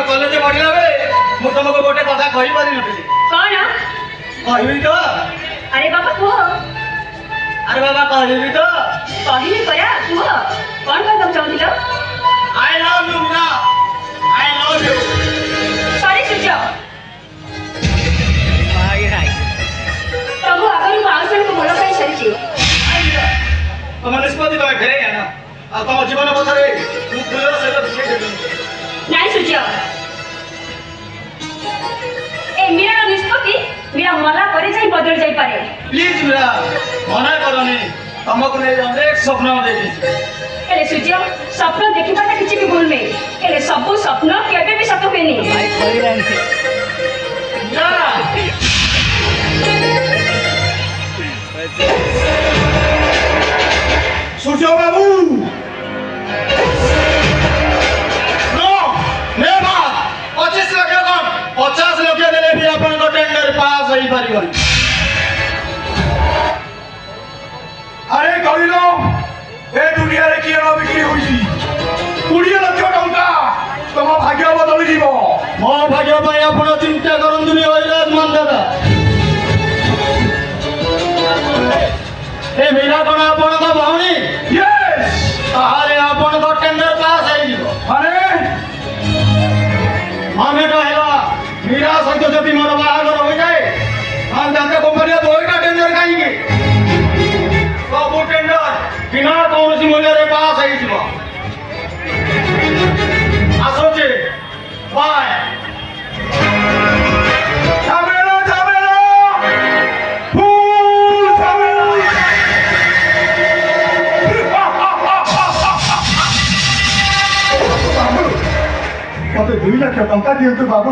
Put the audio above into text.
college पढ़ला बे मु तुमको गोटे कथा कहि पारि नथि कौन कहबी तो अरे बाबा कुह अरे बाबा कहबी तो कहली परा कुह कौन कहब चाहथिलो I love you Meena I love you sorry Surya तबु अगर माउसन को बोला पाई सरिछि तुम निष्पत्ति तो फेरे ना आ तुम जीवन पथरे तू तुझर सहित विषय देलु नाई सूर्य ए मीरा निष्पत्ति मीरा मला करे जाई बदल जाई पारे प्लीज मीरा मना करनी तुमको ने अनेक स्वप्न देखी एले सूर्य स्वप्न देखिबाटा किछि भी भूल नै एले सब स्वप्न केबे भी सत्य होइनी भाई खरी रांती सूर्य बाबू नो नेमा 25 लाख कौन 50 लाख देले भी अपन को टेंडर पास होई परिबन अरे गलिलो ए दुनिया रे किए न बिक्री होईसी 20 लाख टंका तम भाग्य बदली जीवो मो भाग्य भाई अपन चिंता करंतुनी ओइराज मान दादा ए मीरा कोन अपन को भौणी यस तारे अपन को टेंडर पास होई जीवो अरे माने तो हेला मीरा सहित जति मोर बाहागर हो जाए हम दादा कंपनी दोईटा टेंडर काईके सब टेंडर बिना कौन मूल्य रे पास होई जीवो आसोचे बाय झमेला फूल झमेला मते 2 लाख टंका दियंतु बाबू